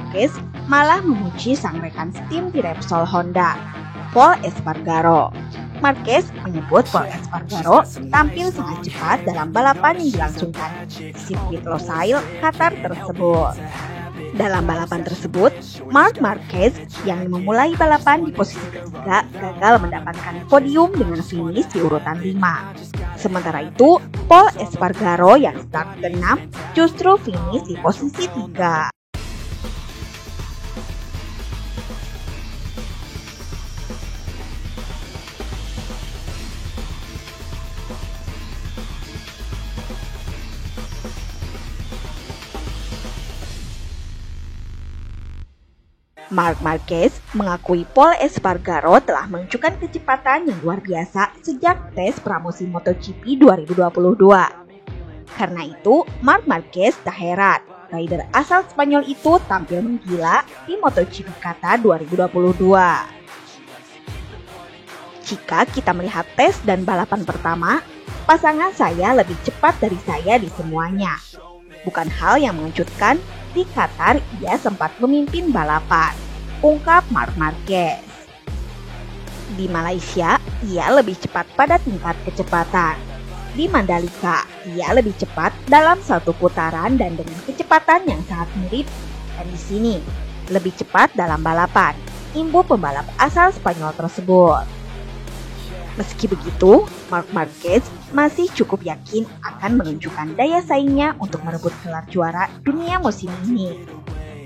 Marquez malah memuji sang rekan setim di Repsol Honda, Pol Espargaro. Marquez menyebut Pol Espargaro tampil sangat cepat dalam balapan yang dilangsungkan di sirkuit Losail, Qatar tersebut. Dalam balapan tersebut, Marc Marquez yang memulai balapan di posisi ketiga gagal mendapatkan podium dengan finish di urutan 5. Sementara itu, Pol Espargaro yang start ke-6 justru finish di posisi 3. Marc Marquez mengakui Pol Espargaro telah menunjukkan kecepatan yang luar biasa sejak tes pramusim MotoGP 2022. Karena itu, Marc Marquez tak heran rider asal Spanyol itu tampil menggila di MotoGP Qatar 2022. Jika kita melihat tes dan balapan pertama, pasangan saya lebih cepat dari saya di semuanya. Bukan hal yang mengejutkan, di Qatar ia sempat memimpin balapan, ungkap Marc Marquez. Di Malaysia, ia lebih cepat pada tingkat kecepatan. Di Mandalika, ia lebih cepat dalam satu putaran dan dengan kecepatan yang sangat mirip. Dan di sini, lebih cepat dalam balapan, imbuh pembalap asal Spanyol tersebut. Meski begitu, Marc Marquez masih cukup yakin akan menunjukkan daya saingnya untuk merebut gelar juara dunia musim ini.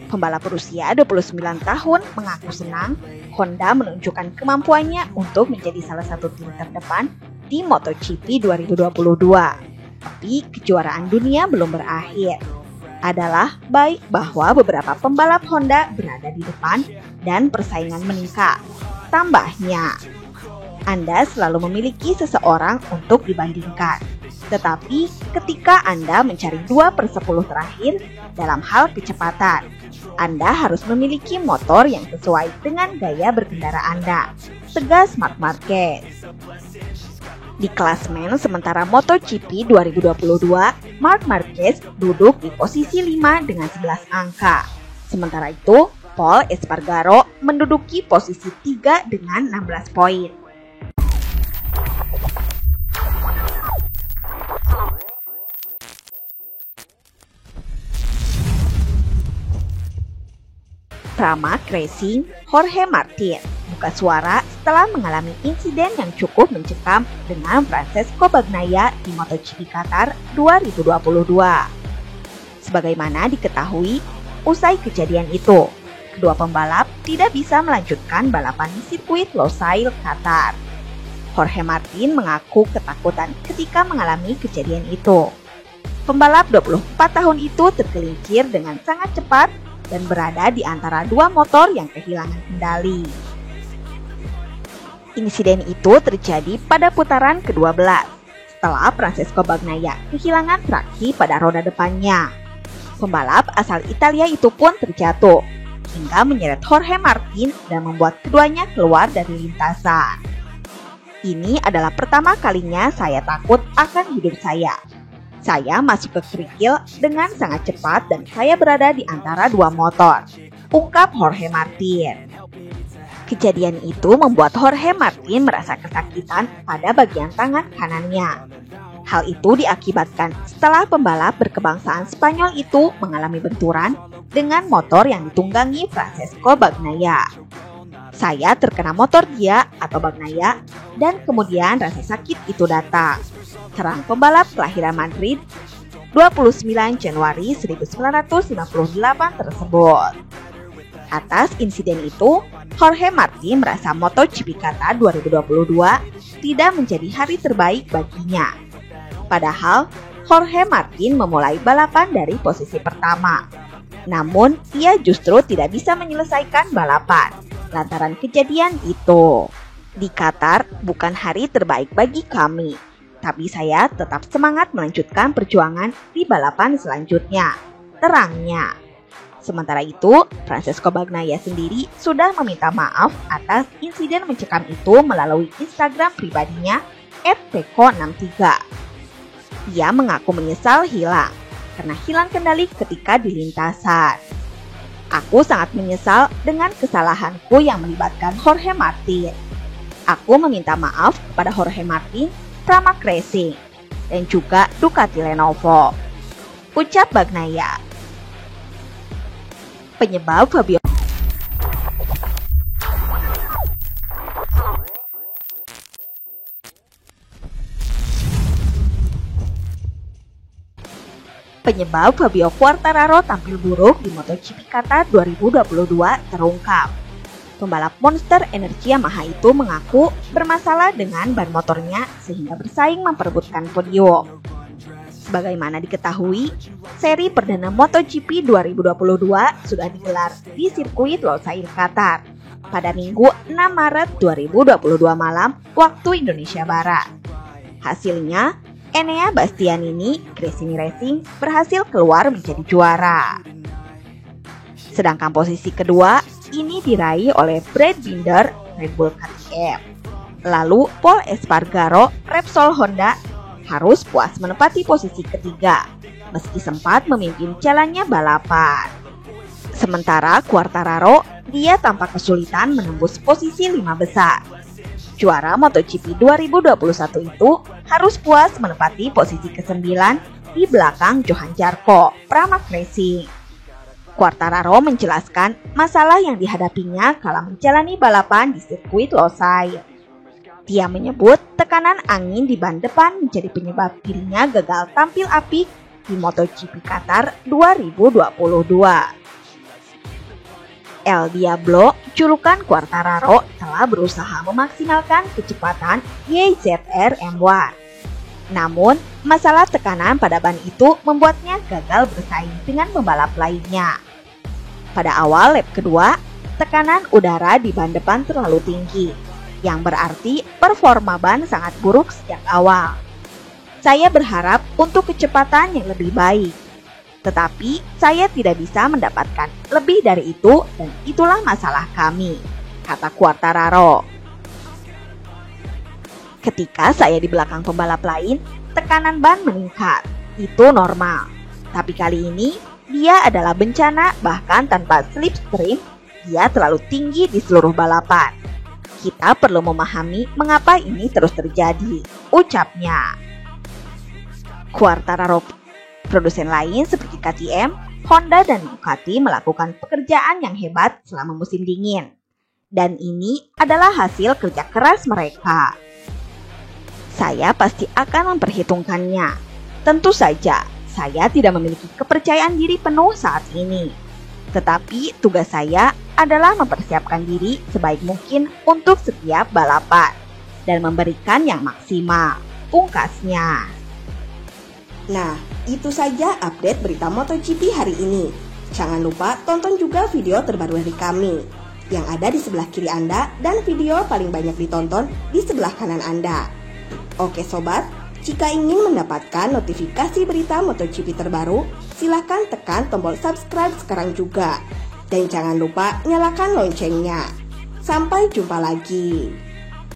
Pembalap berusia 29 tahun mengaku senang Honda menunjukkan kemampuannya untuk menjadi salah satu tim terdepan di MotoGP 2022. Tapi kejuaraan dunia belum berakhir. Adalah baik bahwa beberapa pembalap Honda berada di depan dan persaingan meningkat. Tambahnya, Anda selalu memiliki seseorang untuk dibandingkan. Tetapi ketika Anda mencari 2/10 terakhir dalam hal kecepatan, Anda harus memiliki motor yang sesuai dengan gaya berkendara Anda, tegas Marc Marquez. Di klasemen sementara MotoGP 2022, Marc Marquez duduk di posisi 5 dengan 11 angka. Sementara itu, Pol Espargaro menduduki posisi 3 dengan 16 poin. Pramac Racing, Jorge Martin buka suara setelah mengalami insiden yang cukup mencekam dengan Francesco Bagnaia di MotoGP Qatar 2022. Sebagaimana diketahui, usai kejadian itu, kedua pembalap tidak bisa melanjutkan balapan di sirkuit Losail, Qatar. Jorge Martin mengaku ketakutan ketika mengalami kejadian itu. Pembalap 24 tahun itu tergelincir dengan sangat cepat dan berada di antara dua motor yang kehilangan kendali. Insiden itu terjadi pada putaran ke-12 setelah Francesco Bagnaia kehilangan traksi pada roda depannya. Pembalap asal Italia itu pun terjatuh hingga menyeret Jorge Martin dan membuat keduanya keluar dari lintasan. Ini adalah pertama kalinya saya takut akan hidup saya. Saya masuk ke kerikil dengan sangat cepat dan saya berada di antara dua motor, ungkap Jorge Martin. Kejadian itu membuat Jorge Martin merasa kesakitan pada bagian tangan kanannya. Hal itu diakibatkan setelah pembalap berkebangsaan Spanyol itu mengalami benturan dengan motor yang ditunggangi Francesco Bagnaia. Saya terkena motor dia atau Bagnaia dan kemudian rasa sakit itu datang. Serang pembalap kelahiran Madrid 29 Januari 1958 tersebut. Atas insiden itu, Jorge Martin merasa MotoGP Qatar 2022 tidak menjadi hari terbaik baginya. Padahal, Jorge Martin memulai balapan dari posisi pertama. Namun, ia justru tidak bisa menyelesaikan balapan lantaran kejadian itu. Di Qatar bukan hari terbaik bagi kami, tapi saya tetap semangat melanjutkan perjuangan di balapan selanjutnya, terangnya. Sementara itu, Francesco Bagnaia sendiri sudah meminta maaf atas insiden mencekam itu melalui Instagram pribadinya @peko63. Ia mengaku menyesal karena hilang kendali ketika di lintasan. Aku sangat menyesal dengan kesalahanku yang melibatkan Jorge Martin. Aku meminta maaf kepada Jorge Martin, Pramac Racing, dan juga Ducati Lenovo. Ucap Bagnaia. Penyebab Fabio Quartararo tampil buruk di MotoGP Qatar 2022 terungkap. Pembalap Monster Energy Yamaha itu mengaku bermasalah dengan ban motornya sehingga bersaing memperebutkan podium. Sebagaimana diketahui, seri perdana MotoGP 2022 sudah digelar di sirkuit Losail Qatar pada Minggu 6 Maret 2022 malam waktu Indonesia Barat. Hasilnya, Enea Bastianini Gresini Racing berhasil keluar menjadi juara. Sedangkan posisi kedua ini diraih oleh Brad Binder Red Bull KTM. Lalu Pol Espargaro Repsol Honda harus puas menempati posisi ketiga meski sempat memimpin jalannya balapan. Sementara Quartararo, dia tampak kesulitan menembus posisi 5 besar. Juara MotoGP 2021 itu harus puas menempati posisi ke-9 di belakang Johan Zarco, Pramac Racing. Quartararo menjelaskan masalah yang dihadapinya kala menjalani balapan di sirkuit Losail. Dia menyebut tekanan angin di ban depan menjadi penyebab dirinya gagal tampil apik di MotoGP Qatar 2022. El Diablo, julukan Quartararo, telah berusaha memaksimalkan kecepatan YZR M1. Namun, masalah tekanan pada ban itu membuatnya gagal bersaing dengan pembalap lainnya. Pada awal lap kedua, tekanan udara di ban depan terlalu tinggi, yang berarti performa ban sangat buruk sejak awal. Saya berharap untuk kecepatan yang lebih baik. Tetapi saya tidak bisa mendapatkan lebih dari itu dan itulah masalah kami, kata Quartararo. Ketika saya di belakang pembalap lain, tekanan ban meningkat. Itu normal. Tapi kali ini, dia adalah bencana bahkan tanpa slipstream, dia terlalu tinggi di seluruh balapan. Kita perlu memahami mengapa ini terus terjadi, ucapnya. Quartararo. Produsen lain seperti KTM, Honda, dan Ducati melakukan pekerjaan yang hebat selama musim dingin. Dan ini adalah hasil kerja keras mereka. Saya pasti akan memperhitungkannya. Tentu saja, saya tidak memiliki kepercayaan diri penuh saat ini. Tetapi tugas saya adalah mempersiapkan diri sebaik mungkin untuk setiap balapan dan memberikan yang maksimal, pungkasnya. Nah, itu saja update berita MotoGP hari ini. Jangan lupa tonton juga video terbaru dari kami yang ada di sebelah kiri Anda dan video paling banyak ditonton di sebelah kanan Anda. Oke sobat, jika ingin mendapatkan notifikasi berita MotoGP terbaru, silahkan tekan tombol subscribe sekarang juga. Dan jangan lupa nyalakan loncengnya. Sampai jumpa lagi.